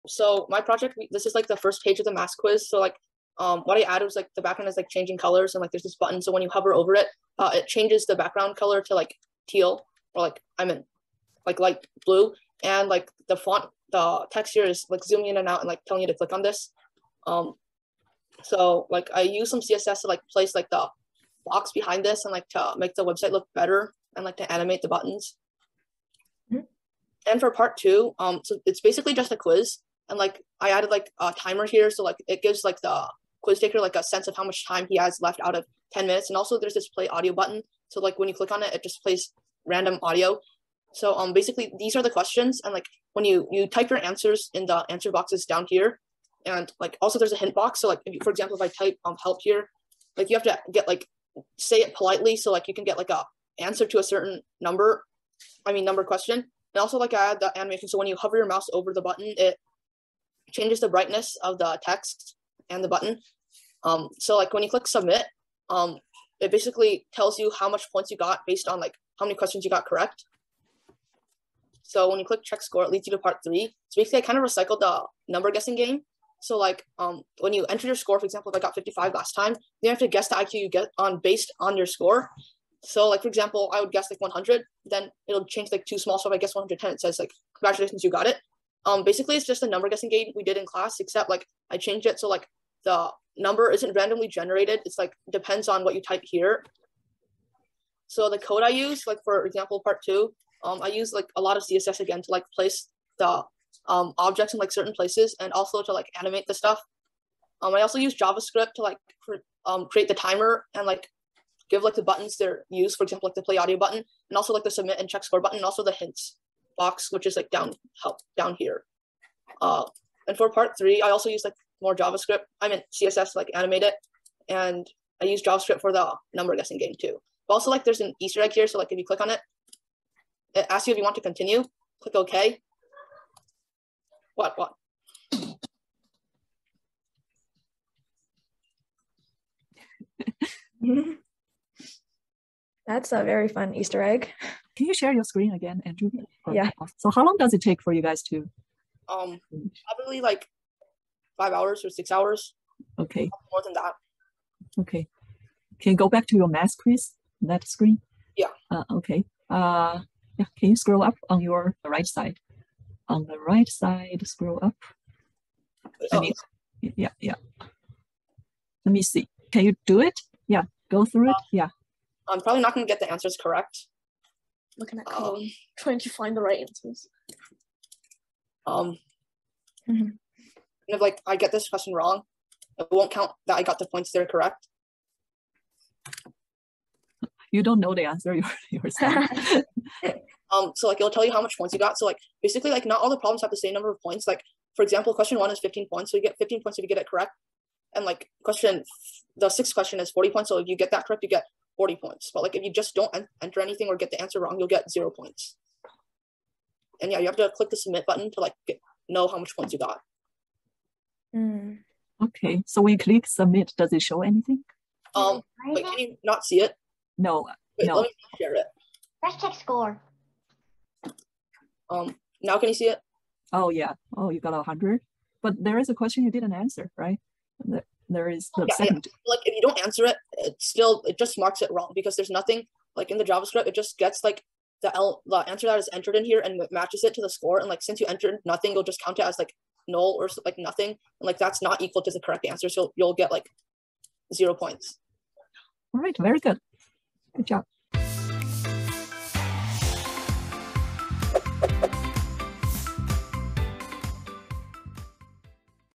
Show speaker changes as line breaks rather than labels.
So my project, this is like the first page of the math quiz. So like what I added was like the background is like changing colors, and like there's this button. So when you hover over it, it changes the background color to like teal, or like like light blue, and like the font, the text here is like zooming in and out and like telling you to click on this. So like I use some CSS to like place like the box behind this and like to make the website look better and like to animate the buttons. Mm-hmm. And for part 2, so it's basically just a quiz, and like I added like a timer here, so like it gives like the quiz taker like a sense of how much time he has left out of 10 minutes. And also there's this play audio button, so like when you click on it, it just plays random audio. So basically these are the questions, and like when you type your answers in the answer boxes down here, and like also there's a hint box. So like if you, for example, if I type help here, like you have to get like say it politely, so like you can get like a answer to a certain number question. And also like I add the animation, so when you hover your mouse over the button, it changes the brightness of the text and the button. So like when you click submit, it basically tells you how much points you got based on like how many questions you got correct. So when you click check score, it leads you to part 3. So basically I kind of recycled the number guessing game. So like when you enter your score, for example, if I got 55 last time, you have to guess the IQ you get based on your score. So like, for example, I would guess like 100, then it'll change like too small. So if I guess 110, it says like, congratulations, you got it. Basically it's just a number guessing game we did in class, except like I changed it so like the number isn't randomly generated. It's like depends on what you type here. So the code I use, like for example, part 2, I use like a lot of CSS again to like place the objects in like certain places, and also to like animate the stuff. I also use JavaScript to like create the timer and like give like the buttons they're used, for example, like the play audio button, and also like the submit and check score button, and also the hints box, which is like down here. And for part 3, I also use like more JavaScript, CSS to like animate it, and I use JavaScript for the number guessing game too. But also like there's an Easter egg here, so like if you click on it, it asks you if you want to continue. Click OK. What?
That's a very fun Easter egg.
Can you share your screen again, Andrew?
Yeah.
So how long does it take for you guys to?
Probably like 5 hours or 6 hours.
Okay.
More than that.
Okay. Can you go back to your math quiz, that screen?
Yeah.
Okay. Yeah. Can you scroll up on your right side? On the right side, scroll up. Yeah. Let me see. Can you do it? Yeah. Go through it. Yeah.
I'm probably not going to get the answers correct.
Looking at code, trying to find the right answers.
And if like I get this question wrong, it won't count that I got the points that are correct.
You don't know the answer yourself.
So like it'll tell you how much points you got. So like basically like not all the problems have the same number of points. Like for example, question 1 is 15 points, so you get 15 points if you get it correct. And like the 6th question is 40 points. So if you get that correct, you get 40 points. But like if you just don't enter anything or get the answer wrong, you'll get 0 points. And yeah, you have to click the submit button to like know how much points you got.
Okay, so when you click submit, does it show anything?
Wait, can you not see it?
No.
Wait,
no.
Let me share it.
Let's check score.
Now can you see it?
Oh yeah. Oh, you got 100. But there is a question you didn't answer, right? There is the second.
Yeah. Like if you don't answer it, it just marks it wrong, because there's nothing like in the JavaScript. It just gets like the answer that is entered in here and matches it to the score. And like since you entered nothing, you'll just count it as like null or like nothing. And like that's not equal to the correct answer, so you'll get like 0 points.
All right, very good. Good job.